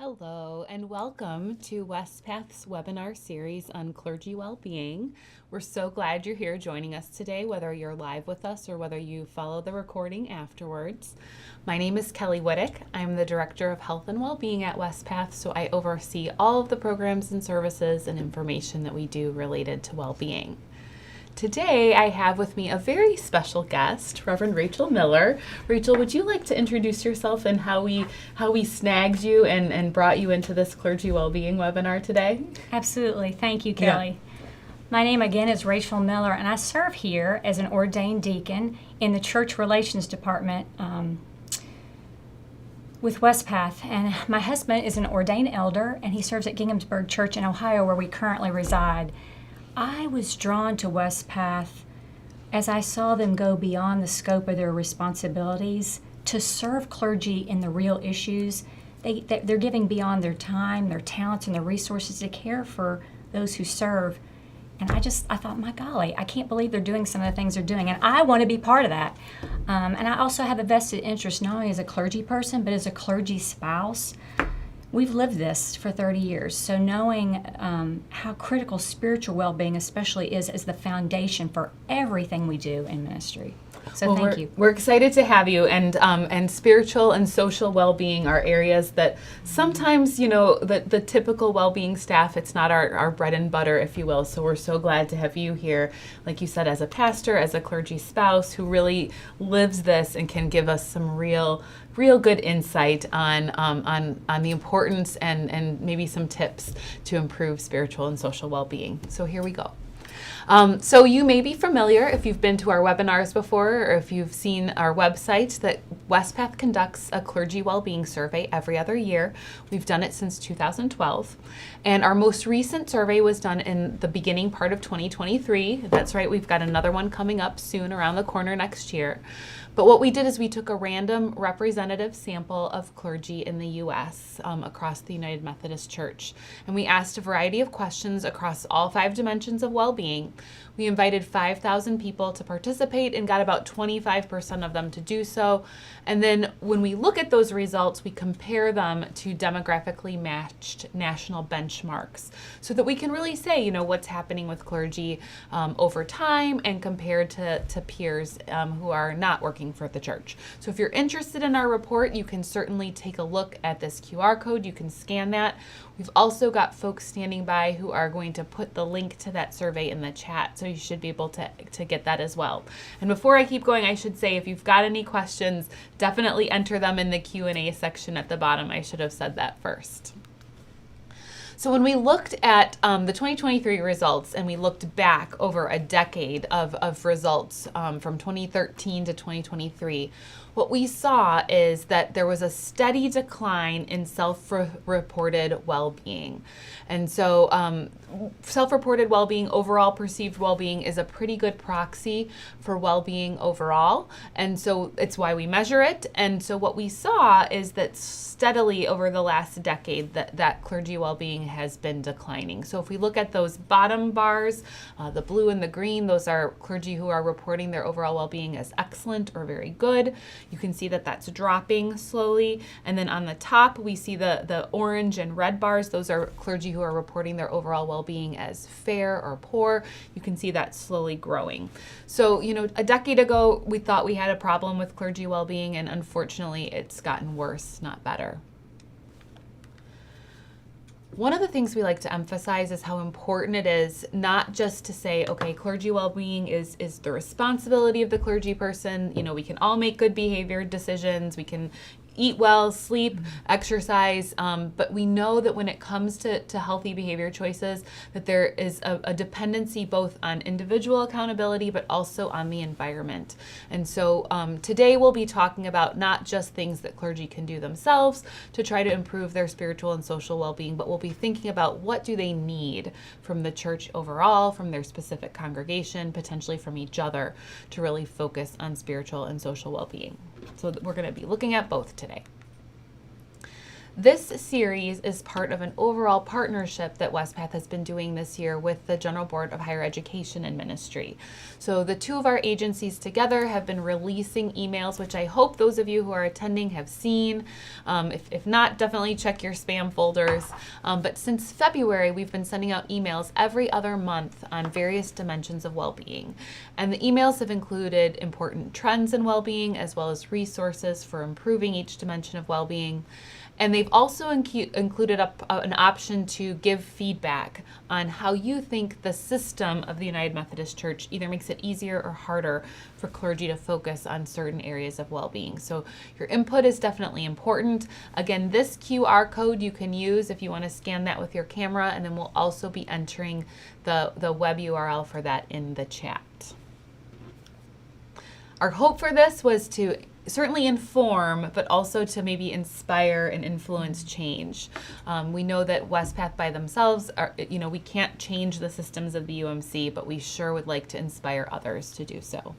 Hello and welcome to Wespath's webinar series on clergy well-being. We're so glad you're here joining us today, whether you're live with us or whether you follow the recording afterwards. My name is Kelly Whittick. I'm the Director of Health and Wellbeing at Wespath, so I oversee all of the programs and services and information that we do related to well-being. Today, I have with me a very special guest, Reverend Rachel Miller. Rachel, would you like to introduce yourself and how we snagged you and brought you into this clergy well-being webinar today? Absolutely. Thank you, Kelly. My name again is Rachel Miller, and I serve here as an ordained deacon in the Church Relations Department with Wespath. And my husband is an ordained elder, and he serves at Ginghamsburg Church in Ohio, where we currently reside. I was drawn to Wespath as I saw them go beyond the scope of their responsibilities to serve clergy in the real issues. They're giving beyond their time, their talents, and their resources to care for those who serve. And I thought, my golly, I can't believe they're doing some of the things they're doing, and I want to be part of that. And I also have a vested interest, not only as a clergy person, but as a clergy spouse. We've lived this for 30 years, so knowing how critical spiritual well-being especially is as the foundation for everything we do in ministry. So thank you. We're excited to have you, and spiritual and social well-being are areas that sometimes, the typical well-being staff, it's not our bread and butter, if you will. So we're so glad to have you here, like you said, as a pastor, as a clergy spouse who really lives this and can give us some real good insight on the importance and maybe some tips to improve spiritual and social well-being. So here we go. So you may be familiar if you've been to our webinars before or if you've seen our website that Wespath conducts a clergy well-being survey every other year. We've done it since 2012. And our most recent survey was done in the beginning part of 2023. That's right, we've got another one coming up soon around the corner next year. But what we did is we took a random representative sample of clergy in the U.S. Across the United Methodist Church. And we asked a variety of questions across all 5 dimensions of well-being. We invited 5,000 people to participate and got about 25% of them to do so. And then when we look at those results, we compare them to demographically matched national benchmarks so that we can really say, what's happening with clergy over time and compared to peers who are not working for the church. So if you're interested in our report, you can certainly take a look at this QR code. You can scan that. We've also got folks standing by who are going to put the link to that survey in the chat, so you should be able to get that as well. And before I keep going, I should say if you've got any questions, definitely enter them in the Q&A section at the bottom. I should have said that first. So when we looked at the 2023 results and we looked back over a decade of results from 2013 to 2023, what we saw is that there was a steady decline in self-reported well-being. And so self-reported well-being, overall perceived well-being, is a pretty good proxy for well-being overall. And so it's why we measure it. And so what we saw is that steadily over the last decade that clergy well-being has been declining. So if we look at those bottom bars, the blue and the green, those are clergy who are reporting their overall well-being as excellent or very good. You can see that that's dropping slowly. And then on the top, we see the orange and red bars. Those are clergy who are reporting their overall well-being as fair or poor. You can see that slowly growing. So, a decade ago, we thought we had a problem with clergy well-being, and unfortunately, it's gotten worse, not better. One of the things we like to emphasize is how important it is not just to say, okay, clergy well-being is the responsibility of the clergy person. We can all make good behavior decisions. We can eat well, sleep, exercise, but we know that when it comes to healthy behavior choices, that there is a dependency both on individual accountability, but also on the environment. And so today we'll be talking about not just things that clergy can do themselves to try to improve their spiritual and social well-being, but we'll be thinking about what do they need from the church overall, from their specific congregation, potentially from each other, to really focus on spiritual and social well-being. So we're going to be looking at both today. This series is part of an overall partnership that Wespath has been doing this year with the General Board of Higher Education and Ministry. So the two of our agencies together have been releasing emails, which I hope those of you who are attending have seen. If not, definitely check your spam folders. But since February, we've been sending out emails every other month on various dimensions of well-being. And the emails have included important trends in well-being, as well as resources for improving each dimension of well-being. And they've also included an option to give feedback on how you think the system of the United Methodist Church either makes it easier or harder for clergy to focus on certain areas of well-being. So your input is definitely important. Again, this QR code you can use if you want to scan that with your camera, and then we'll also be entering the web URL for that in the chat. Our hope for this was to certainly inform, but also to maybe inspire and influence change. We know that Wespath by themselves are, we can't change the systems of the UMC, but we sure would like to inspire others to do so.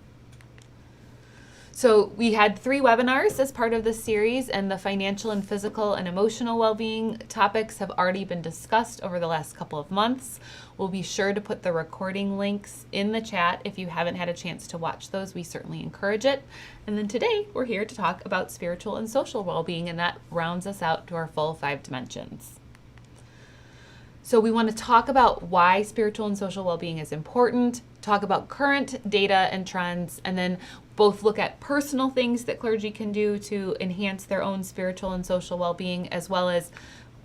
So we had 3 webinars as part of this series, and the financial and physical and emotional well-being topics have already been discussed over the last couple of months. We'll be sure to put the recording links in the chat. If you haven't had a chance to watch those, we certainly encourage it. And then today, we're here to talk about spiritual and social well-being, and that rounds us out to our full 5 dimensions. So we want to talk about why spiritual and social well-being is important, talk about current data and trends, and then both look at personal things that clergy can do to enhance their own spiritual and social well-being, as well as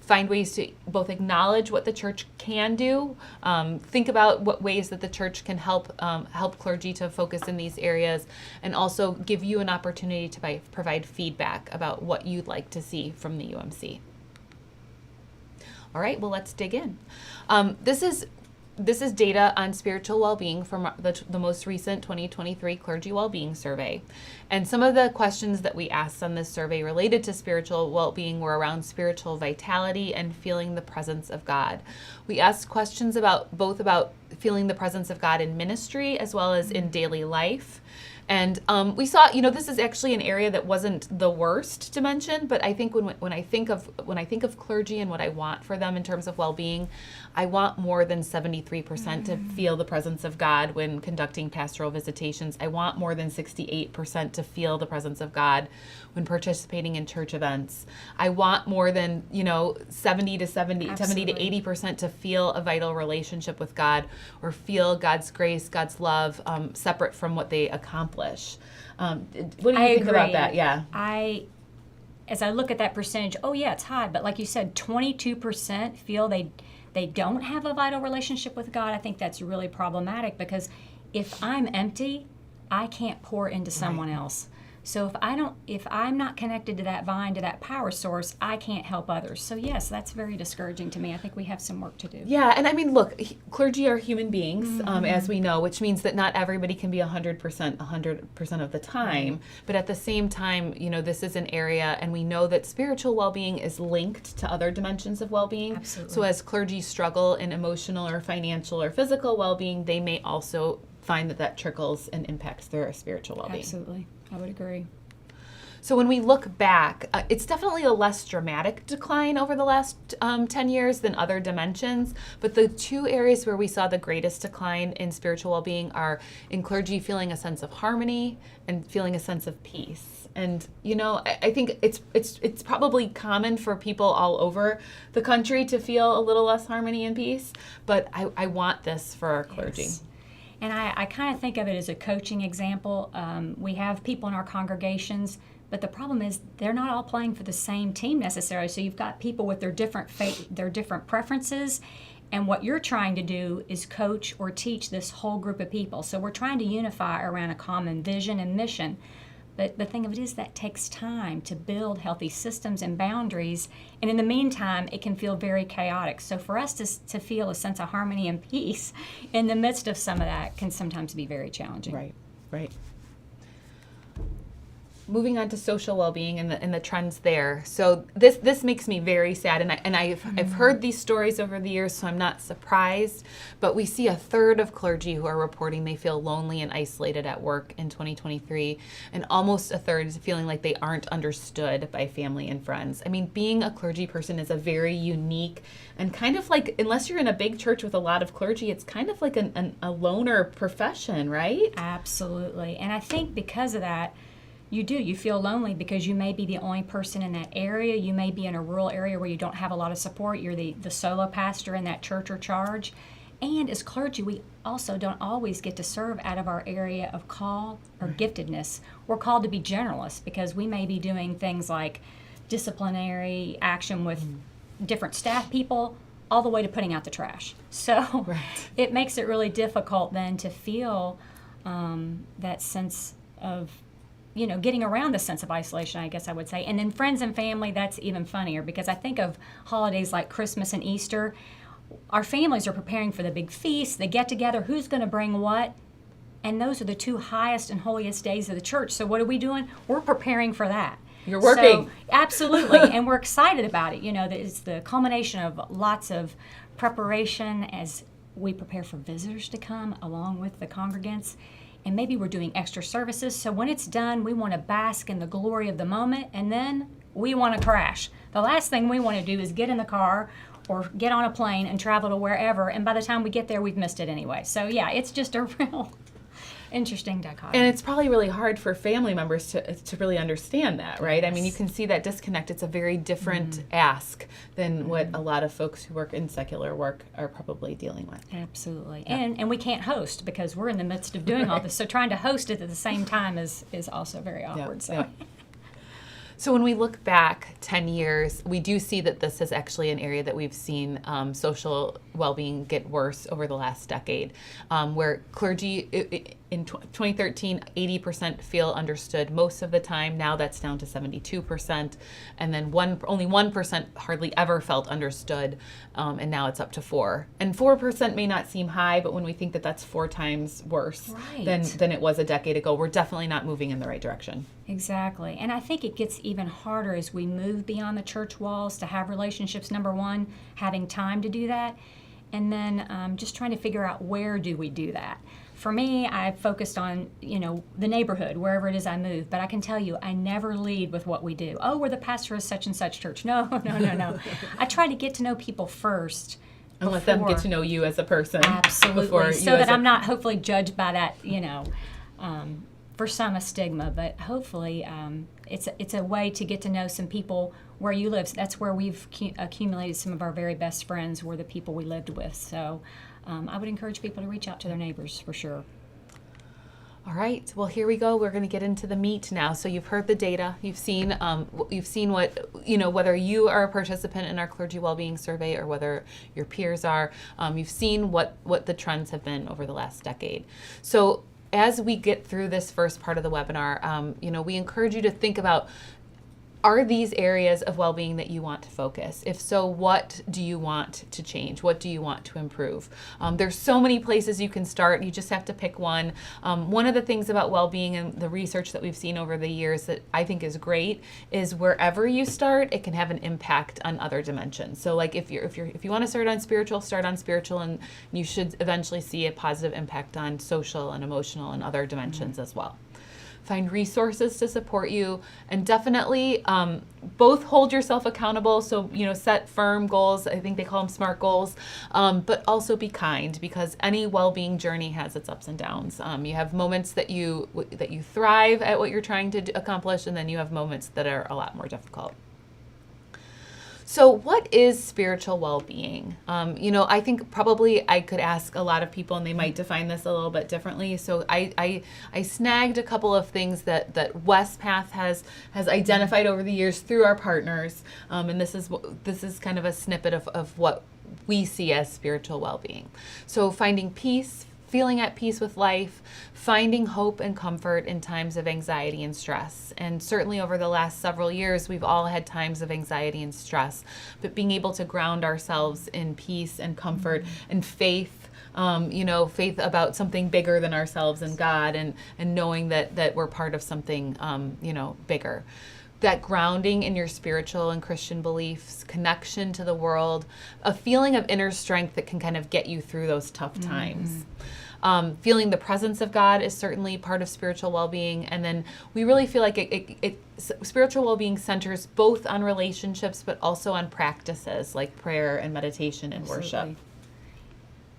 find ways to both acknowledge what the church can do, think about what ways that the church can help clergy to focus in these areas, and also give you an opportunity to provide feedback about what you'd like to see from the UMC. All right, well, let's dig in. This is data on spiritual well-being from the most recent 2023 Clergy Well-Being Survey. And some of the questions that we asked on this survey related to spiritual well-being were around spiritual vitality and feeling the presence of God. We asked questions about feeling the presence of God in ministry as well as in daily life. And we saw, this is actually an area that wasn't the worst to mention, but I think when I think of clergy and what I want for them in terms of well-being, I want more than 73% to feel the presence of God when conducting pastoral visitations. I want more than 68% to feel the presence of God when participating in church events. I want more than 70 to 80% to feel a vital relationship with God, or feel God's grace, God's love, separate from what they accomplish. What do you think about that? Yeah. As I look at that percentage, it's high, but like you said, 22% feel they don't have a vital relationship with God. I think that's really problematic, because if I'm empty, I can't pour into someone else. So if I'm not connected to that vine, to that power source, I can't help others. So yes, that's very discouraging to me. I think we have some work to do. Yeah, and I mean, look, clergy are human beings, as we know, which means that not everybody can be 100% of the time. But at the same time, this is an area, and we know that spiritual well-being is linked to other dimensions of well-being. Absolutely. So as clergy struggle in emotional or financial or physical well-being, they may also find that trickles and impacts their spiritual well-being. Absolutely. I would agree. So when we look back, it's definitely a less dramatic decline over the last 10 years than other dimensions. But the 2 areas where we saw the greatest decline in spiritual well-being are in clergy feeling a sense of harmony and feeling a sense of peace. And I think it's probably common for people all over the country to feel a little less harmony and peace. But I want this for our clergy. Yes. And I kind of think of it as a coaching example. We have people in our congregations, but the problem is they're not all playing for the same team necessarily. So you've got people with their different preferences, and what you're trying to do is coach or teach this whole group of people. So we're trying to unify around a common vision and mission. But the thing of it is that takes time to build healthy systems and boundaries. And in the meantime, it can feel very chaotic. So for us to feel a sense of harmony and peace in the midst of some of that can sometimes be very challenging. Right. moving on to social well-being and the trends there. So this makes me very sad, and I've heard these stories over the years, so I'm not surprised. But we see a third of clergy who are reporting they feel lonely and isolated at work in 2023, and almost a third is feeling like they aren't understood by family and friends. I mean, being a clergy person is a very unique and kind of like, unless you're in a big church with a lot of clergy, it's kind of like a loner profession, right? Absolutely. And I think because of that, you feel lonely because you may be the only person in that area. You may be in a rural area where you don't have a lot of support. You're the solo pastor in that church or charge. And as clergy, we also don't always get to serve out of our area of call or giftedness. We're called to be generalists because we may be doing things like disciplinary action with different staff people, all the way to putting out the trash. So It makes it really difficult then to feel that sense of, getting around the sense of isolation, I guess I would say. And then friends and family, that's even funnier because I think of holidays like Christmas and Easter. Our families are preparing for the big feast, the get-together, who's going to bring what, and those are the two highest and holiest days of the church. So what are we doing? We're preparing for that. You're working. So, absolutely, and we're excited about it. It's the culmination of lots of preparation as we prepare for visitors to come along with the congregants. And maybe we're doing extra services. So when it's done, we want to bask in the glory of the moment, and then we want to crash. The last thing we want to do is get in the car or get on a plane and travel to wherever, and by the time we get there, we've missed it anyway. So yeah, it's just a real interesting dichotomy. And it's probably really hard for family members to really understand that, right? I mean, you can see that disconnect. It's a very different ask than what a lot of folks who work in secular work are probably dealing with. Absolutely. Yeah. And we can't host because we're in the midst of doing all this. So trying to host it at the same time is also very awkward. So when we look back 10 years, we do see that this is actually an area that we've seen social well-being get worse over the last decade, where clergy in 2013, 80% feel understood most of the time. Now that's down to 72%. And then only 1% hardly ever felt understood, and now it's up to 4%. And 4% may not seem high, but when we think that that's 4 times worse than it was a decade ago, we're definitely not moving in the right direction. Exactly. And I think it gets even harder as we move beyond the church walls to have relationships, number one, having time to do that, and then just trying to figure out where do we do that. For me, I focused on, the neighborhood, wherever it is I move. But I can tell you, I never lead with what we do. Oh, we're the pastor of such and such church. No. I try to get to know people first. And let them get to know you as a person. Absolutely. So that I'm not hopefully judged by that, for some a stigma. But hopefully it's a way to get to know some people where you live. That's where we've accumulated some of our very best friends, were the people we lived with. So I would encourage people to reach out to their neighbors for sure. All right. Well, here we go. We're going to get into the meat now. So you've heard the data. You've seen what, whether you are a participant in our clergy well-being survey or whether your peers are. You've seen what the trends have been over the last decade. So as we get through this first part of the webinar, we encourage you to think about, are these areas of well-being that you want to focus? If so, what do you want to change? What do you want to improve? There's so many places you can start. You just have to pick one. One of the things about well-being and the research that we've seen over the years that I think is great is wherever you start, it can have an impact on other dimensions. So like if you want to start on spiritual, and you should eventually see a positive impact on social and emotional and other dimensions as well. Find resources to support you, and definitely both hold yourself accountable. So, set firm goals. I think they call them SMART goals, but also be kind, because any well-being journey has its ups and downs. You have moments that you thrive at what you're trying to accomplish, and then you have moments that are a lot more difficult. So what is spiritual well-being? I think probably I could ask a lot of people and they might define this a little bit differently. So I snagged a couple of things that Wespath has identified over the years through our partners. And this is kind of a snippet of what we see as spiritual well-being. So finding peace, feeling at peace with life, finding hope and comfort in times of anxiety and stress. And certainly over the last several years, we've all had times of anxiety and stress, but being able to ground ourselves in peace and comfort and faith faith about something bigger than ourselves and God, and knowing that we're part of something, bigger. That grounding in your spiritual and Christian beliefs, connection to the world, a feeling of inner strength that can kind of get you through those tough times. Feeling the presence of God is certainly part of spiritual well-being, and then we really feel like spiritual well-being centers both on relationships but also on practices like prayer and meditation and Absolutely. worship.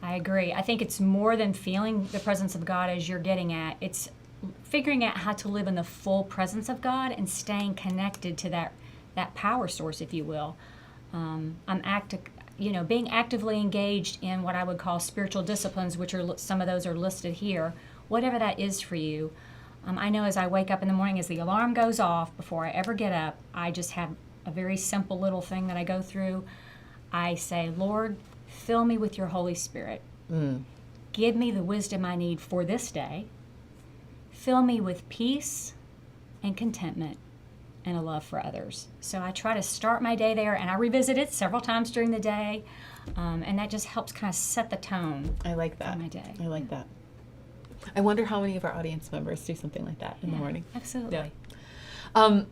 I agree. I think it's more than feeling the presence of God, as you're getting at. It's figuring out how to live in the full presence of God and staying connected to that power source, if you will. Being actively engaged in what I would call spiritual disciplines, which are some of those are listed here. Whatever that is for you. I know as I wake up in the morning, as the alarm goes off, before I ever get up, I just have a very simple little thing that I go through. I say, Lord, fill me with your Holy Spirit. Give me the wisdom I need for this day. Fill me with peace and contentment and a love for others. So I try to start my day there, and I revisit it several times during the day, and that just helps kind of set the tone. I like that. For my day. I like that. I wonder how many of our audience members do something like that in the morning. Absolutely. Yeah.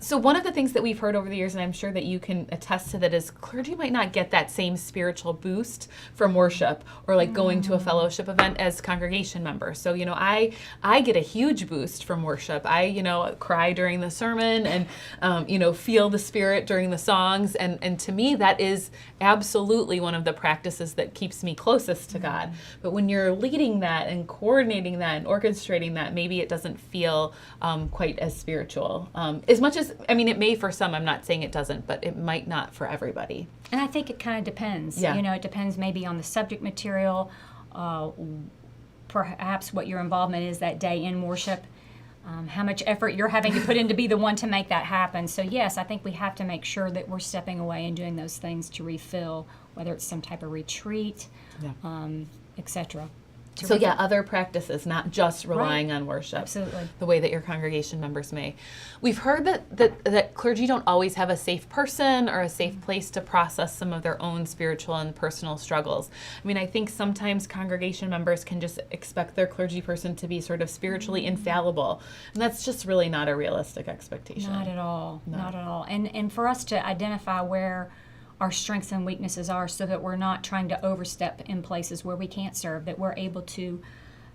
So one of the things that we've heard over the years, and I'm sure that you can attest to that, is clergy might not get that same spiritual boost from worship or like going to a fellowship event as congregation members. So, I get a huge boost from worship. I, cry during the sermon and, feel the Spirit during the songs. And to me, that is absolutely one of the practices that keeps me closest to God. But when you're leading that and coordinating that and orchestrating that, maybe it doesn't feel quite as spiritual. As much as, it may for some, I'm not saying it doesn't, but it might not for everybody. And I think it kind of depends. Yeah. It depends maybe on the subject material, perhaps what your involvement is that day in worship, how much effort you're having to put in to be the one to make that happen. So yes, I think we have to make sure that we're stepping away and doing those things to refill, whether it's some type of retreat, etc. So other practices, not just relying on worship. Absolutely. The way that your congregation members may. We've heard that clergy don't always have a safe person or a safe place to process some of their own spiritual and personal struggles. I think sometimes congregation members can just expect their clergy person to be sort of spiritually infallible. And that's just really not a realistic expectation. Not at all. No. Not at all. And for us to identify where our strengths and weaknesses are, so that we're not trying to overstep in places where we can't serve, that we're able to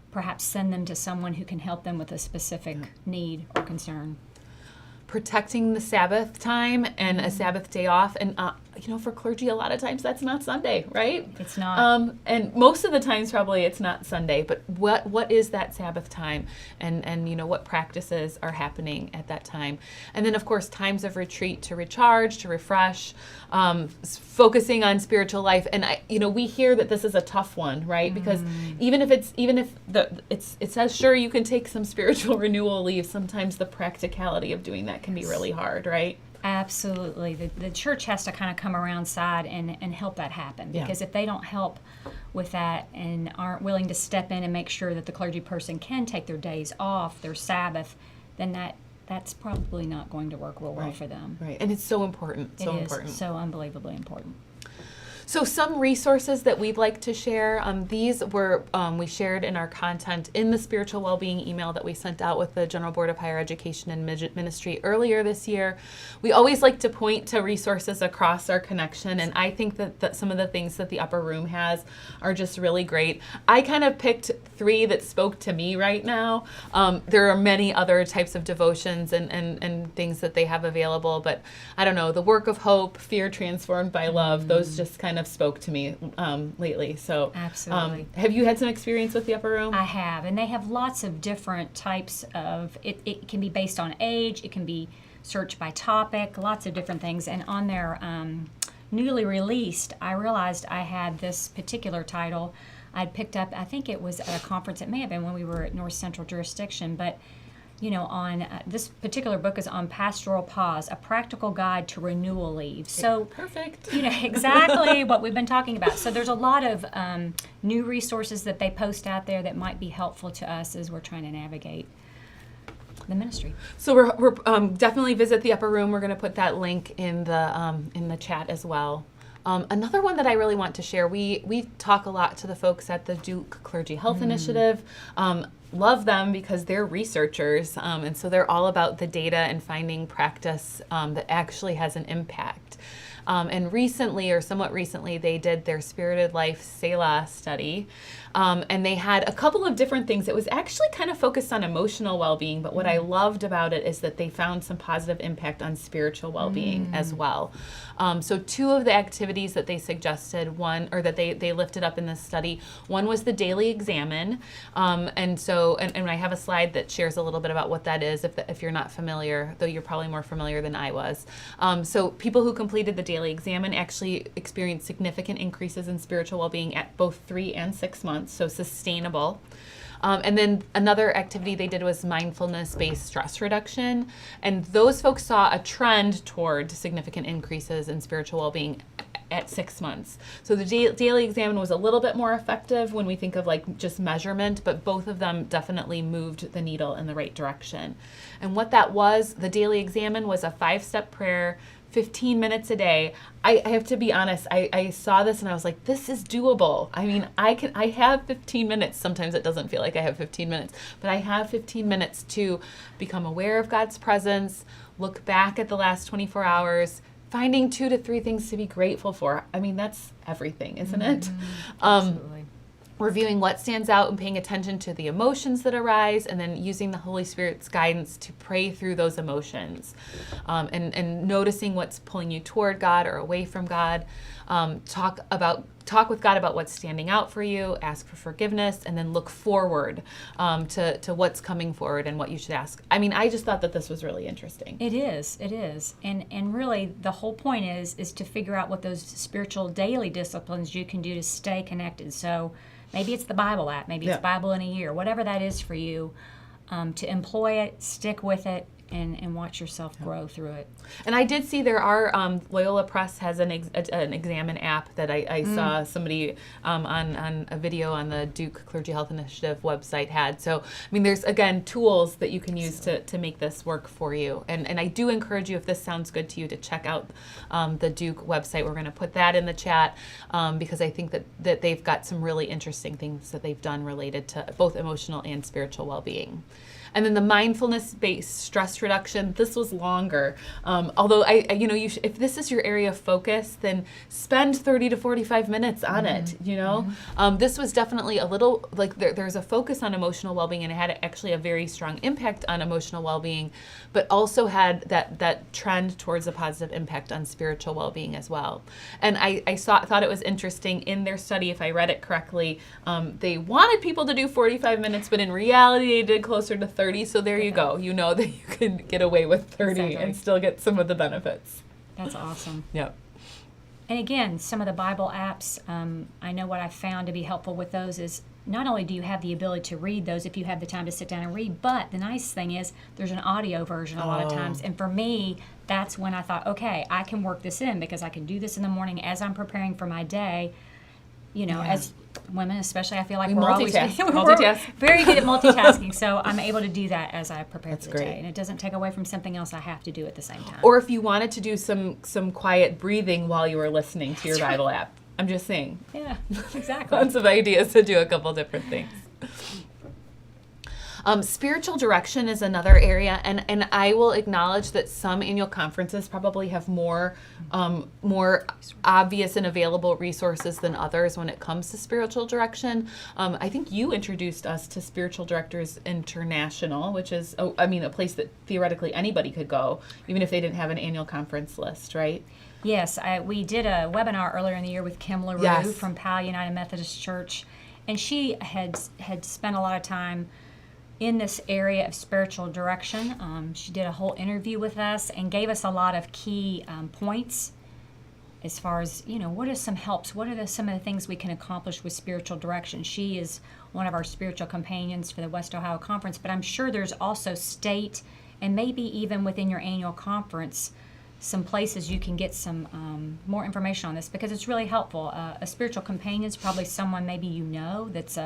perhaps send them to someone who can help them with a specific need or concern. Protecting the Sabbath time and a Sabbath day off. And, for clergy, a lot of times that's not Sunday, right? It's not. And most of the times probably it's not Sunday, but what is that Sabbath time? And what practices are happening at that time? And then, of course, times of retreat to recharge, to refresh, focusing on spiritual life. And, we hear that this is a tough one, right? Because even if it says, sure, you can take some spiritual renewal leave, sometimes the practicality of doing that can be really hard, right? Absolutely. The church has to kind of come around side and help that happen. Because if they don't help with that and aren't willing to step in and make sure that the clergy person can take their days off, their Sabbath, then that's probably not going to work real well for them. Right. And it's so important. It is so unbelievably important. So some resources that we'd like to share, these were we shared in our content in the spiritual well-being email that we sent out with the General Board of Higher Education and Ministry earlier this year. We always like to point to resources across our connection, and I think that some of the things that the Upper Room has are just really great. I kind of picked 3 that spoke to me right now. There are many other types of devotions and things that they have available, but I don't know, the Work of Hope, Fear Transformed by Love, those just kind of spoke to me lately. So absolutely. Have you had some experience with the Upper Room? I have, and they have lots of different types of, it can be based on age, it can be searched by topic, lots of different things. And on their newly released, I realized I had this particular title I'd picked up, I think it was at a conference, it may have been when we were at North Central Jurisdiction, but on this particular book is on Pastoral Pause, a practical guide to renewal leave. So perfect. Exactly what we've been talking about. So there's a lot of new resources that they post out there that might be helpful to us as we're trying to navigate the ministry. So we're definitely visit the Upper Room. We're going to put that link in the chat as well. Another one that I really want to share, we talk a lot to the folks at the Duke Clergy Health Initiative. Love them because they're researchers, and so they're all about the data and finding practice that actually has an impact. And recently, or somewhat recently, they did their Spirited Life Selah study. And they had a couple of different things. It was actually kind of focused on emotional well-being, but what I loved about it is that they found some positive impact on spiritual well-being as well. So two of the activities that they suggested, that they lifted up in this study, one was the daily examine. And I have a slide that shares a little bit about what that is if you're not familiar, though you're probably more familiar than I was. So people who completed the daily examine actually experienced significant increases in spiritual well-being at both 3 and 6 months, so sustainable. And then another activity they did was mindfulness-based stress reduction. And those folks saw a trend toward significant increases in spiritual well-being at 6 months. So the daily examine was a little bit more effective when we think of like just measurement, but both of them definitely moved the needle in the right direction. And what that was, the daily examine was a 5-step prayer, 15 minutes a day. I have to be honest, I saw this and I was like, this is doable. I mean, I have 15 minutes. Sometimes it doesn't feel like I have 15 minutes, but I have 15 minutes to become aware of God's presence, look back at the last 24 hours, finding 2 to 3 things to be grateful for. I mean, that's everything, isn't it? Absolutely. Reviewing what stands out and paying attention to the emotions that arise, and then using the Holy Spirit's guidance to pray through those emotions, and noticing what's pulling you toward God or away from God. Talk with God about what's standing out for you, ask for forgiveness, and then look forward to what's coming forward and what you should ask. I mean, I just thought that this was really interesting. It is. And really the whole point is to figure out what those spiritual daily disciplines you can do to stay connected. So maybe it's the Bible app, maybe it's Bible in a year, whatever that is for you, to employ it, stick with it, and watch yourself grow through it. And I did see there are, Loyola Press has an Examine app that I saw somebody on a video on the Duke Clergy Health Initiative website had. So, I mean, there's, again, tools that you can use to make this work for you. And I do encourage you, if this sounds good to you, to check out the Duke website. We're going to put that in the chat because I think that they've got some really interesting things that they've done related to both emotional and spiritual well-being. And then the mindfulness-based stress reduction, this was longer. Although, if this is your area of focus, then spend 30 to 45 minutes on it, you know? This was definitely a little, like there's a focus on emotional well-being, and it had actually a very strong impact on emotional well-being, but also had that trend towards a positive impact on spiritual well-being as well. And I thought it was interesting in their study, if I read it correctly, they wanted people to do 45 minutes, but in reality, they did closer to 30, so there you go. You know that you can get away with 30 and still get some of the benefits. That's awesome. Yep. And again, some of the Bible apps, I know what I've found to be helpful with those is not only do you have the ability to read those if you have the time to sit down and read, but the nice thing is there's an audio version a lot of times. And for me, that's when I thought, okay, I can work this in because I can do this in the morning as I'm preparing for my day. You know, as women especially, I feel like we're always very good at multitasking. So I'm able to do that as I prepare for the day. And it doesn't take away from something else I have to do at the same time. Or if you wanted to do some quiet breathing while you were listening to your Bible app. I'm just saying. Yeah, exactly. Lots of ideas to do a couple different things. Spiritual direction is another area, and I will acknowledge that some annual conferences probably have more obvious and available resources than others when it comes to spiritual direction. I think you introduced us to Spiritual Directors International, which is, a place that theoretically anybody could go, even if they didn't have an annual conference list, right? Yes, we did a webinar earlier in the year with Kim LaRue from Powell United Methodist Church, and she had spent a lot of time in this area of spiritual direction. She did a whole interview with us and gave us a lot of key points as far as, what are some helps? What are some of the things we can accomplish with spiritual direction? She is one of our spiritual companions for the West Ohio Conference, but I'm sure there's also state and maybe even within your annual conference some places you can get some more information on this because it's really helpful. A spiritual companion is probably someone maybe that's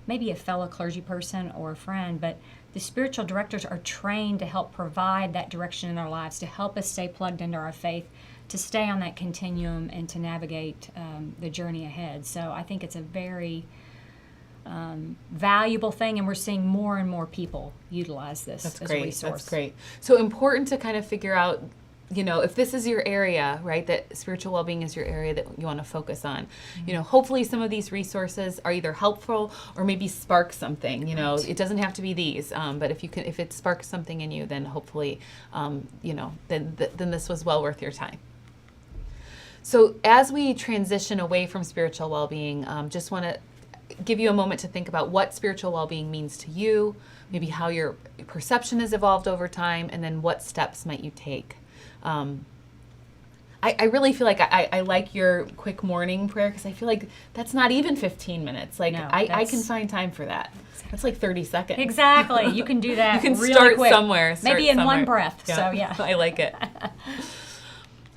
maybe a fellow clergy person or a friend, but the spiritual directors are trained to help provide that direction in our lives, to help us stay plugged into our faith, to stay on that continuum and to navigate the journey ahead. So I think it's a very valuable thing, and we're seeing more and more people utilize this as a resource. That's great. So important to kind of figure out, if this is your area, right, that spiritual well-being is your area that you want to focus on. Hopefully some of these resources are either helpful or maybe spark something. It doesn't have to be these, but if it sparks something in you, then hopefully, then this was well worth your time. So as we transition away from spiritual well-being, just want to give you a moment to think about what spiritual well-being means to you, maybe how your perception has evolved over time, and then what steps might you take. I really feel like I like your quick morning prayer, because I feel like that's not even 15 minutes. Like, no, I can find time for that. That's like 30 seconds. Exactly. You can do that. You can really start quick. somewhere. Maybe in one breath. Yeah. So yeah. I like it.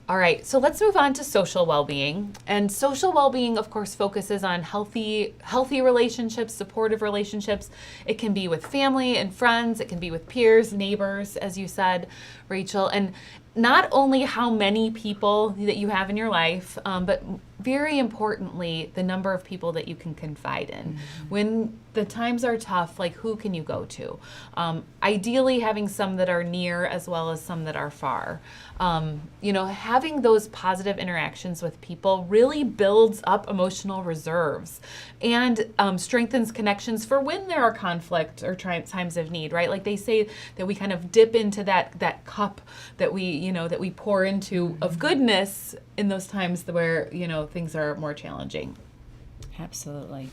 All right, so let's move on to social well-being. And social well-being, of course, focuses on healthy relationships, supportive relationships. It can be with family and friends. It can be with peers, neighbors, as you said, Rachel. And not only how many people that you have in your life, but very importantly, the number of people that you can confide in. Mm-hmm. When the times are tough, like, who can you go to? Ideally, having some that are near as well as some that are far. Having those positive interactions with people really builds up emotional reserves and strengthens connections for when there are conflict or times of need, right? Like they say that we kind of dip into that cup that we pour into of goodness in those times where, things are more challenging. Absolutely.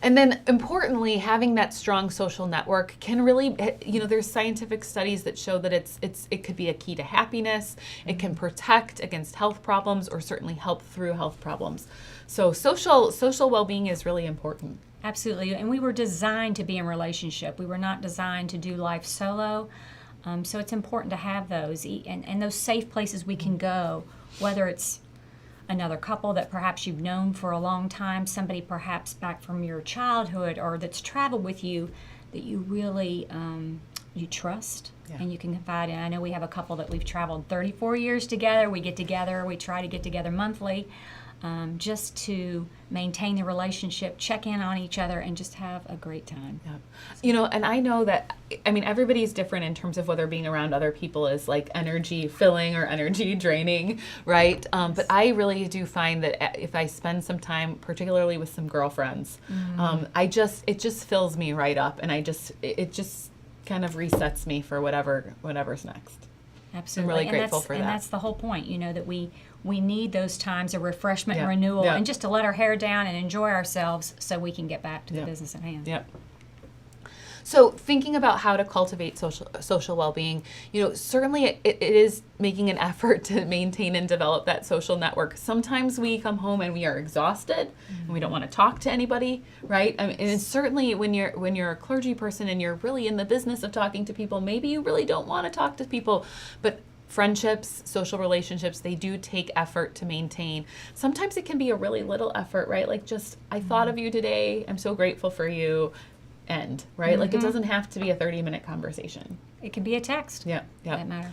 And then importantly, having that strong social network can really, there's scientific studies that show that it could be a key to happiness. It can protect against health problems or certainly help through health problems. So social well-being is really important. Absolutely. And we were designed to be in relationship. We were not designed to do life solo. So it's important to have those and those safe places we can go, whether it's another couple that perhaps you've known for a long time, somebody perhaps back from your childhood or that's traveled with you that you really you trust and you can confide in. I know we have a couple that we've traveled 34 years together. We get together. We try to get together monthly just to maintain the relationship, check in on each other, and just have a great time. Yeah. And I know that, everybody's different in terms of whether being around other people is like energy filling or energy draining, right? But I really do find that if I spend some time, particularly with some girlfriends, it just fills me right up, and it just kind of resets me for whatever's next. Absolutely. I'm really grateful for that. And that's the whole point, that we need those times of refreshment and renewal and just to let our hair down and enjoy ourselves so we can get back to the business at hand. Yep. So thinking about how to cultivate social well-being, certainly it is making an effort to maintain and develop that social network. Sometimes we come home and we are exhausted and we don't want to talk to anybody, right? And it's certainly when you're a clergy person and you're really in the business of talking to people, maybe you really don't want to talk to people, but friendships, social relationships, they do take effort to maintain. Sometimes it can be a really little effort, right? Like just, I thought of you today, I'm so grateful for you. End, right? Like it doesn't have to be a 30-minute conversation. It can be a text. Yeah. For that matter.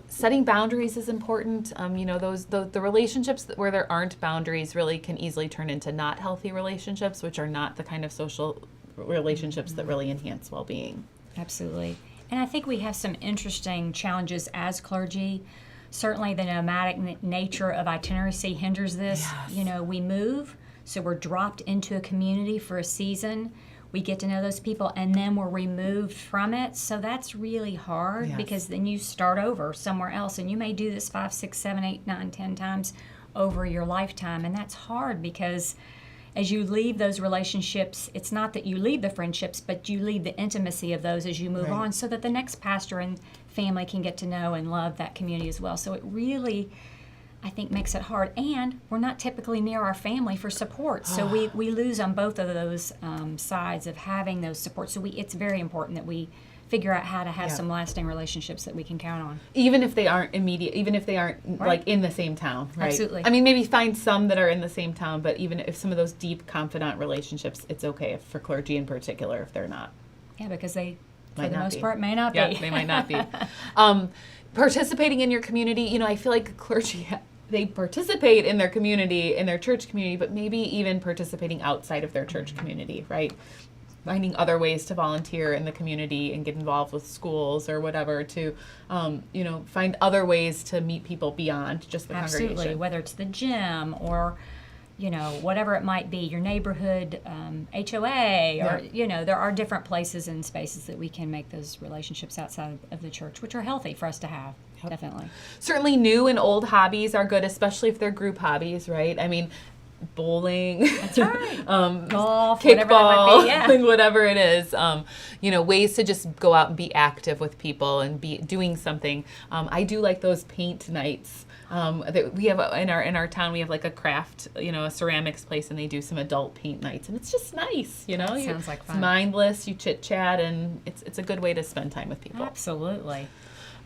Setting boundaries is important. The relationships where there aren't boundaries really can easily turn into not healthy relationships, which are not the kind of social relationships that really enhance well-being. Absolutely. And I think we have some interesting challenges as clergy. Certainly the nomadic nature of itinerancy hinders this. Yes. We move, so we're dropped into a community for a season. We get to know those people, and then we're removed from it. So that's really hard because then you start over somewhere else, and you may do this 5, 6, 7, 8, 9, 10 times over your lifetime. And that's hard because as you leave those relationships, it's not that you leave the friendships, but you leave the intimacy of those as you move on so that the next pastor and family can get to know and love that community as well. So it really, I think, makes it hard. And we're not typically near our family for support. So we lose on both of those sides of having those supports. So it's very important that we figure out how to have some lasting relationships that we can count on. Even if they aren't immediate, even if they aren't like in the same town, right? Absolutely. Maybe find some that are in the same town, but even if some of those deep confidant relationships, it's okay for clergy in particular if they're not. Yeah, because they For the most part, may not be. Yeah, they might not be. Participating in your community, I feel like clergy, they participate in their community, in their church community, but maybe even participating outside of their church community, right? Finding other ways to volunteer in the community and get involved with schools or whatever to, find other ways to meet people beyond just the Absolutely, congregation. whether it's the gym or, whatever it might be, your neighborhood HOA, or, there are different places and spaces that we can make those relationships outside of the church, which are healthy for us to have, definitely. Certainly new and old hobbies are good, especially if they're group hobbies, right? I mean, bowling, That's right. Golf, kickball, whatever that might be, yeah. whatever it is, ways to just go out and be active with people and be doing something. I do like those paint nights. That we have in our town. We have like a craft, a ceramics place, and they do some adult paint nights, and it's just nice. That sounds like fun. It's mindless. You chit chat, and it's a good way to spend time with people. Absolutely.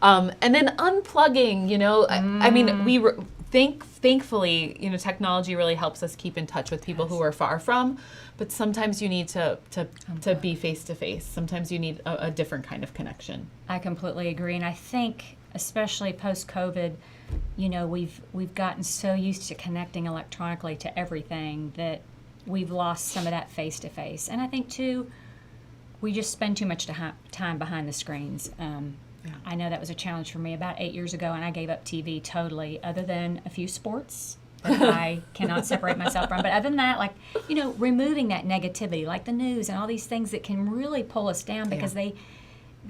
And then unplugging. I mean, thankfully, technology really helps us keep in touch with people who are far from. But sometimes you need to be face to face. Sometimes you need a different kind of connection. I completely agree, and I think especially post-COVID, we've gotten so used to connecting electronically to everything that we've lost some of that face to face. And I think too, we just spend too much time behind the screens. I know that was a challenge for me about 8 years ago, and I gave up TV totally, other than a few sports that I cannot separate myself from. But other than that, removing that negativity, like the news and all these things that can really pull us down because they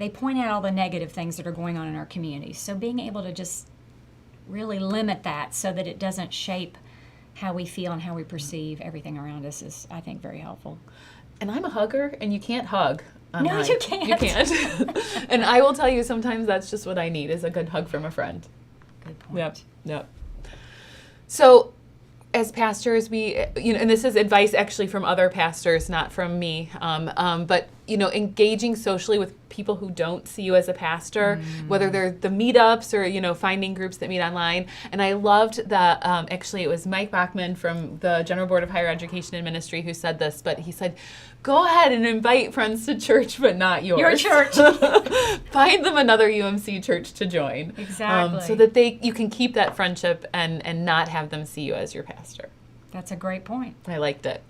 point out all the negative things that are going on in our community. So being able to just really limit that so that it doesn't shape how we feel and how we perceive everything around us is, I think, very helpful. And I'm a hugger, and you can't hug online. No, you can't. You can't. And I will tell you, sometimes that's just what I need, is a good hug from a friend. Good point. Yep. So, as pastors, we, and this is advice actually from other pastors, not from me, but, engaging socially with people who don't see you as a pastor, whether they're the meetups or, finding groups that meet online. And I loved that, actually, it was Mike Bachman from the General Board of Higher Education and Ministry who said this, but he said, go ahead and invite friends to church, but not yours. Your church. Find them another UMC church to join. Exactly. So that you can keep that friendship and not have them see you as your pastor. That's a great point. I liked it.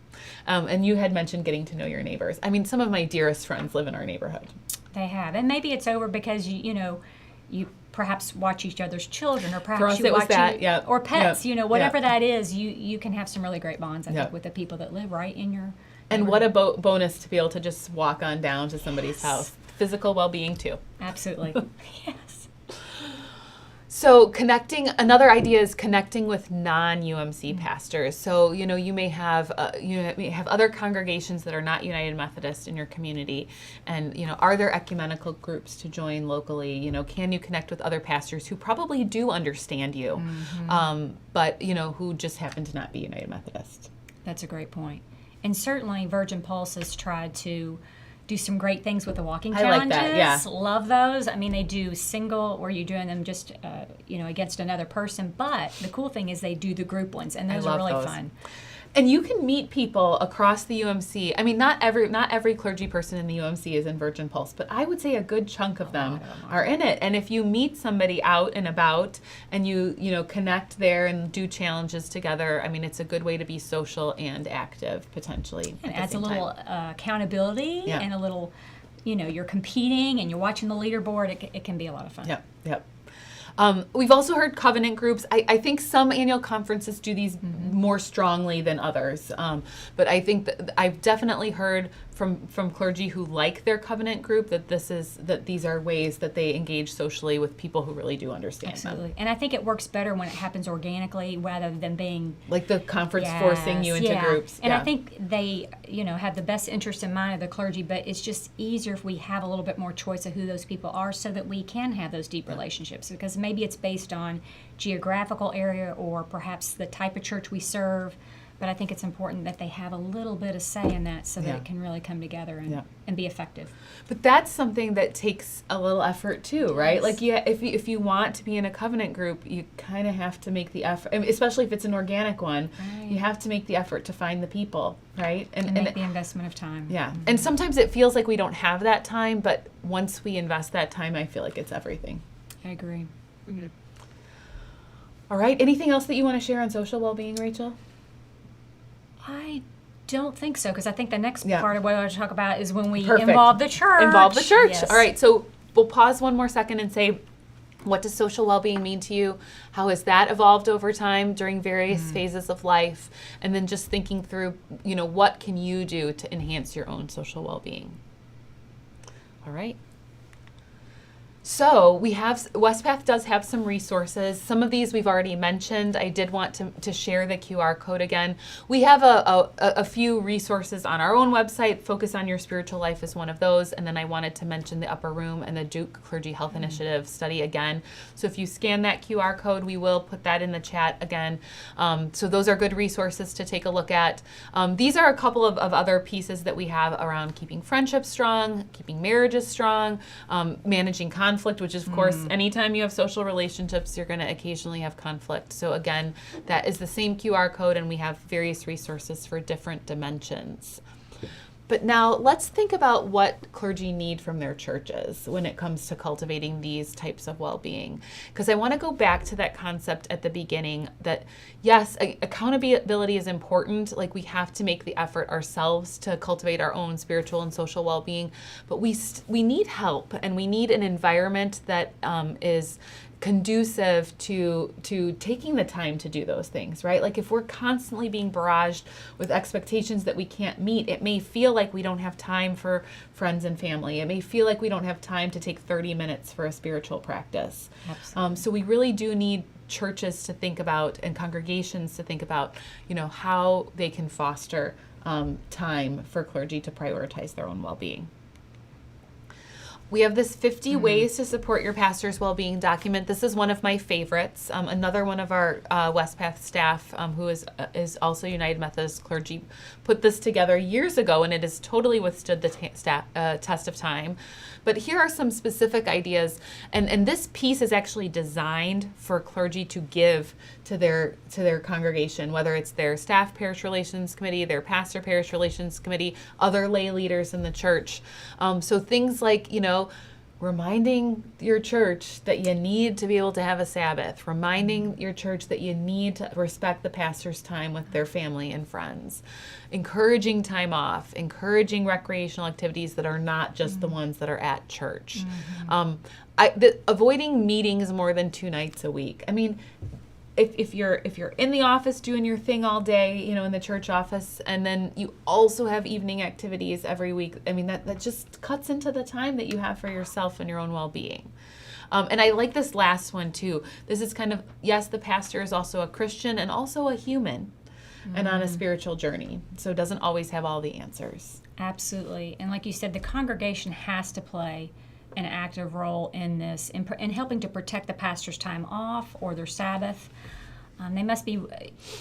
And you had mentioned getting to know your neighbors. I mean, some of my dearest friends live in our neighborhood. They have. And maybe it's over because, you perhaps watch each other's children, or perhaps For us, you it was watch that, yep. or pets, Yep. Whatever Yep. that is, you can have some really great bonds, I Yep. think, with the people that live right in your And what a bonus to be able to just walk on down to somebody's house. Physical well-being, too. Absolutely. Yes. So another idea is connecting with non-UMC pastors. So, you may have other congregations that are not United Methodist in your community. And, are there ecumenical groups to join locally? Can you connect with other pastors who probably do understand you, but, who just happen to not be United Methodist? That's a great point. And certainly Virgin Pulse has tried to do some great things with the walking challenges. I like that, yeah. Love those. I mean, they do single, where you're doing them just, against another person. But the cool thing is they do the group ones, and those are really fun. And you can meet people across the UMC. I mean, not every clergy person in the UMC is in Virgin Pulse, but I would say a good chunk of them are in it. And if you meet somebody out and about and you connect there and do challenges together, I mean, it's a good way to be social and active, potentially. And it adds a little accountability and a little, you're competing and you're watching the leaderboard. It can be a lot of fun. Yep. We've also heard covenant groups. I think some annual conferences do these more strongly than others. But I think that I've definitely heard from clergy who like their covenant group that these are ways that they engage socially with people who really do understand Absolutely. them. And I think it works better when it happens organically rather than being like the conference forcing you into groups. And I think they, have the best interest in mind of the clergy, but it's just easier if we have a little bit more choice of who those people are so that we can have those deep relationships, because maybe it's based on geographical area or perhaps the type of church we serve. But I think it's important that they have a little bit of say in that so that Yeah. it can really come together and, Yeah. and be effective. But that's something that takes a little effort too, right? Yes. Like, yeah, if you want to be in a covenant group, you kind of have to make the effort, I mean, especially if it's an organic one. Right. You have to make the effort to find the people, right? And make the investment of time. yeah. And sometimes it feels like we don't have that time, but once we invest that time, I feel like it's everything. I agree. All right. Anything else that you want to share on social well-being, Rachel? I don't think so, because I think the next Yeah. part of what I want to talk about is when we Perfect. involve the church. Involve the church. Yes. All right. So we'll pause one more second and say, what does social well-being mean to you? How has that evolved over time during various phases of life? And then just thinking through, what can you do to enhance your own social well-being? All right. So Wespath does have some resources. Some of these we've already mentioned. I did want to share the QR code again. We have a few resources on our own website. Focus on Your Spiritual Life is one of those. And then I wanted to mention the Upper Room and the Duke Clergy Health Initiative study again. So if you scan that QR code, we will put that in the chat again. So those are good resources to take a look at. These are a couple of other pieces that we have around keeping friendships strong, keeping marriages strong, managing conflict, which is, of course, anytime you have social relationships, you're going to occasionally have conflict. So again, that is the same QR code, and we have various resources for different dimensions. But now let's think about what clergy need from their churches when it comes to cultivating these types of well-being. Because I want to go back to that concept at the beginning that, yes, accountability is important. Like, we have to make the effort ourselves to cultivate our own spiritual and social well-being. But we need help, and we need an environment that is conducive to taking the time to do those things, right? Like, if we're constantly being barraged with expectations that we can't meet, it may feel like we don't have time for friends and family. It may feel like we don't have time to take 30 minutes for a spiritual practice. Absolutely. So we really do need churches to think about, and congregations to think about, how they can foster time for clergy to prioritize their own well-being. We have this 50 ways to support your pastor's well-being document. This is one of my favorites. Another one of our Wespath staff, who is also United Methodist clergy, put this together years ago, and it has totally withstood the test of time. But here are some specific ideas, and this piece is actually designed for clergy to give to their congregation, whether it's their staff parish relations committee, their pastor parish relations committee, other lay leaders in the church. So things like, reminding your church that you need to be able to have a Sabbath, reminding your church that you need to respect the pastor's time with their family and friends, encouraging time off, encouraging recreational activities that are not just the ones that are at church. Avoiding meetings more than 2 nights a week. I mean, if you're in the office doing your thing all day, in the church office, and then you also have evening activities every week, I mean, that just cuts into the time that you have for yourself and your own well-being. And I like this last one too. This is kind of, yes, the pastor is also a Christian and also a human and on a spiritual journey. So doesn't always have all the answers. Absolutely. And like you said, the congregation has to play an active role in this, in helping to protect the pastor's time off or their Sabbath. They must be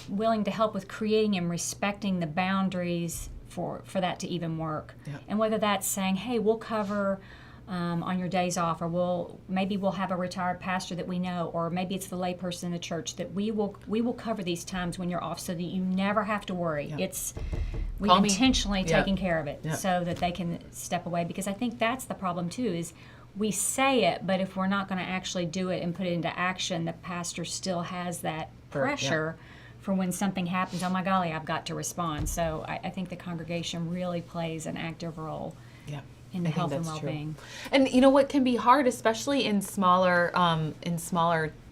willing to help with creating and respecting the boundaries for that to even work. Yep. And whether that's saying, hey, we'll cover on your days off, or maybe we'll have a retired pastor that we know, or maybe it's the layperson in the church, that we will cover these times when you're off so that you never have to worry. Yep. We've Call me. intentionally Yep. taken care of it Yep. so that they can step away, because I think that's the problem too, is we say it, but if we're not going to actually do it and put it into action, the pastor still has that pressure for when something happens. Oh my golly, I've got to respond. So I think the congregation really plays an active role in the health and well-being. And what can be hard, especially in smaller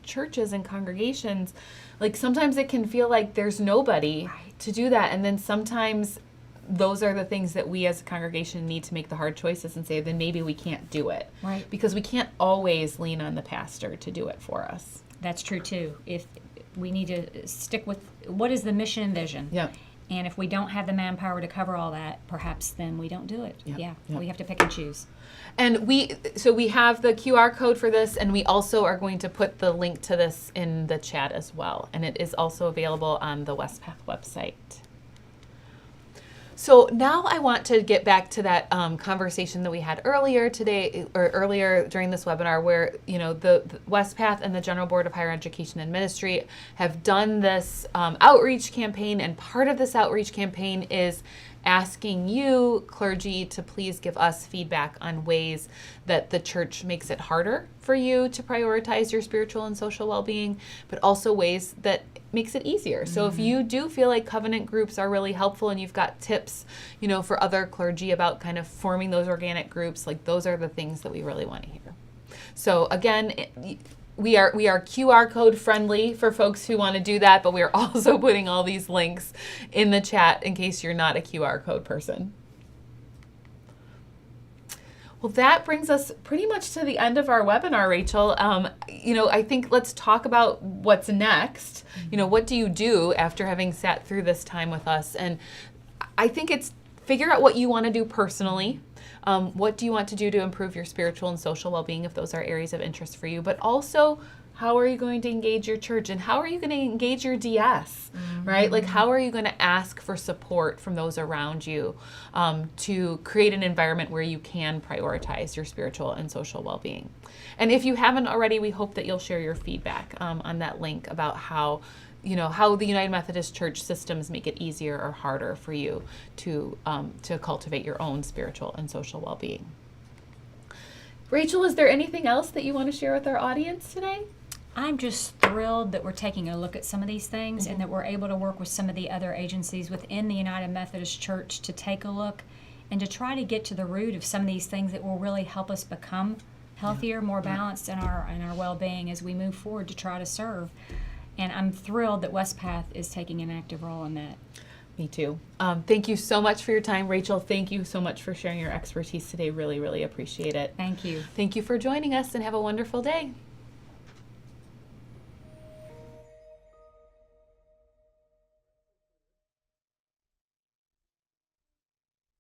churches and congregations, like sometimes it can feel like there's nobody to do that, and then sometimes those are the things that we as a congregation need to make the hard choices and say, then maybe we can't do it. Right. Because we can't always lean on the pastor to do it for us. That's true too. If we need to stick with what is the mission and vision. Yeah. And if we don't have the manpower to cover all that, perhaps then we don't do it. Yep. Yeah, Yep. we have to pick and choose. And we have the QR code for this, and we also are going to put the link to this in the chat as well. And it is also available on the Wespath website. So now I want to get back to that conversation that we had earlier today, or earlier during this webinar, where the Wespath and the General Board of Higher Education and Ministry have done this outreach campaign, and part of this outreach campaign is asking you, clergy, to please give us feedback on ways that the church makes it harder for you to prioritize your spiritual and social well-being, but also ways that makes it easier. So if you do feel like covenant groups are really helpful and you've got tips, for other clergy about kind of forming those organic groups, like those are the things that we really want to hear. So again, we are QR code friendly for folks who want to do that, but we are also putting all these links in the chat in case you're not a QR code person. Well, that brings us pretty much to the end of our webinar, Rachel. I think let's talk about what's next. What do you do after having sat through this time with us? And I think it's figure out what you want to do personally. What do you want to do to improve your spiritual and social well-being if those are areas of interest for you? But also, how are you going to engage your church, and how are you going to engage your DS, right? Like, how are you going to ask for support from those around you to create an environment where you can prioritize your spiritual and social well-being? And if you haven't already, we hope that you'll share your feedback on that link about how the United Methodist Church systems make it easier or harder for you to cultivate your own spiritual and social well-being. Rachel, is there anything else that you want to share with our audience today? I'm just thrilled that we're taking a look at some of these things and that we're able to work with some of the other agencies within the United Methodist Church to take a look and to try to get to the root of some of these things that will really help us become healthier, more balanced in our well-being as we move forward to try to serve. And I'm thrilled that Wespath is taking an active role in that. Me too. Thank you so much for your time, Rachel. Thank you so much for sharing your expertise today. Really, really appreciate it. Thank you. Thank you for joining us, and have a wonderful day.